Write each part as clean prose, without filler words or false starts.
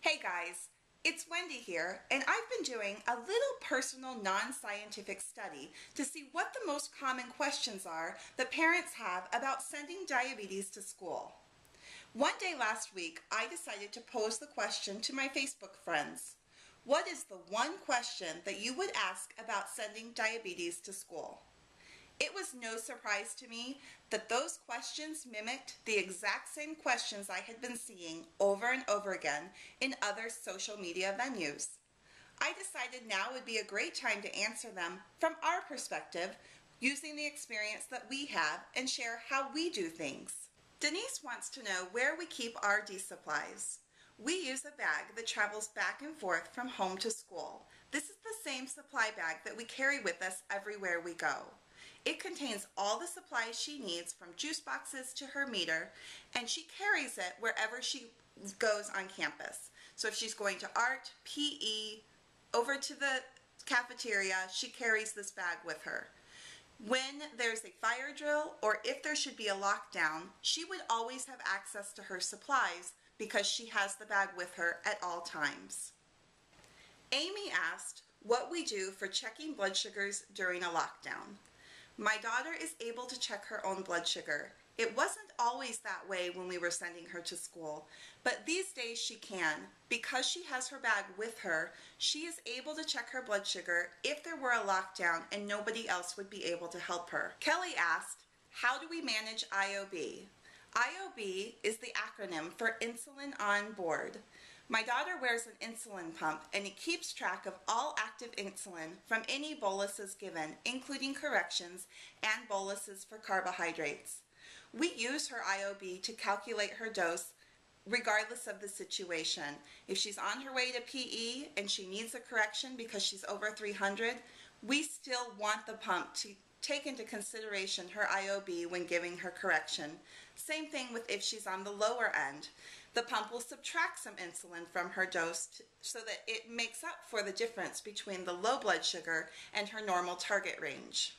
Hey guys, it's Wendy here, and I've been doing a little personal non-scientific study to see what the most common questions are that parents have about sending diabetes to school. One day last week, I decided to pose the question to my Facebook friends. What is the one question that you would ask about sending diabetes to school? It was no surprise to me that those questions mimicked the exact same questions I had been seeing over and over again in other social media venues. I decided now would be a great time to answer them from our perspective, using the experience that we have and share how we do things. Denise wants to know where we keep our RD supplies. We use a bag that travels back and forth from home to school. This is the same supply bag that we carry with us everywhere we go. It contains all the supplies she needs, from juice boxes to her meter, and she carries it wherever she goes on campus. So if she's going to art, PE, over to the cafeteria, she carries this bag with her. When there's a fire drill or if there should be a lockdown, she would always have access to her supplies because she has the bag with her at all times. Amy asked what we do for checking blood sugars during a lockdown. My daughter is able to check her own blood sugar. It wasn't always that way when we were sending her to school, but these days she can. Because she has her bag with her, she is able to check her blood sugar if there were a lockdown and nobody else would be able to help her. Kelly asked, how do we manage IOB? IOB is the acronym for Insulin on Board. My daughter wears an insulin pump, and it keeps track of all active insulin from any boluses given, including corrections and boluses for carbohydrates. We use her IOB to calculate her dose regardless of the situation. If she's on her way to PE and she needs a correction because she's over 300, we still want the pump to take into consideration her IOB when giving her correction. Same thing with if she's on the lower end. The pump will subtract some insulin from her dose so that it makes up for the difference between the low blood sugar and her normal target range.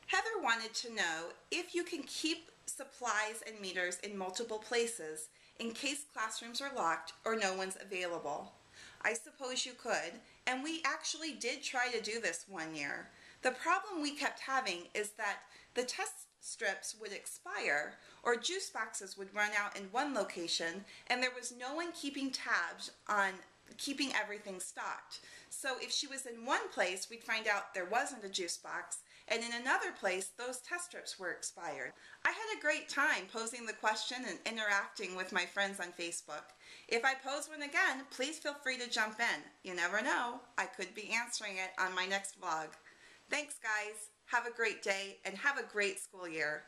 Heather wanted to know if you can keep supplies and meters in multiple places in case classrooms are locked or no one's available. I suppose you could, and we actually did try to do this one year. The problem we kept having is that the test strips would expire or juice boxes would run out in one location, and there was no one keeping tabs on keeping everything stocked. So if she was in one place, we'd find out there wasn't a juice box, and in another place those test strips were expired. I had a great time posing the question and interacting with my friends on Facebook. If I pose one again, please feel free to jump in. You never know, I could be answering it on my next vlog. Thanks guys, have a great day and have a great school year.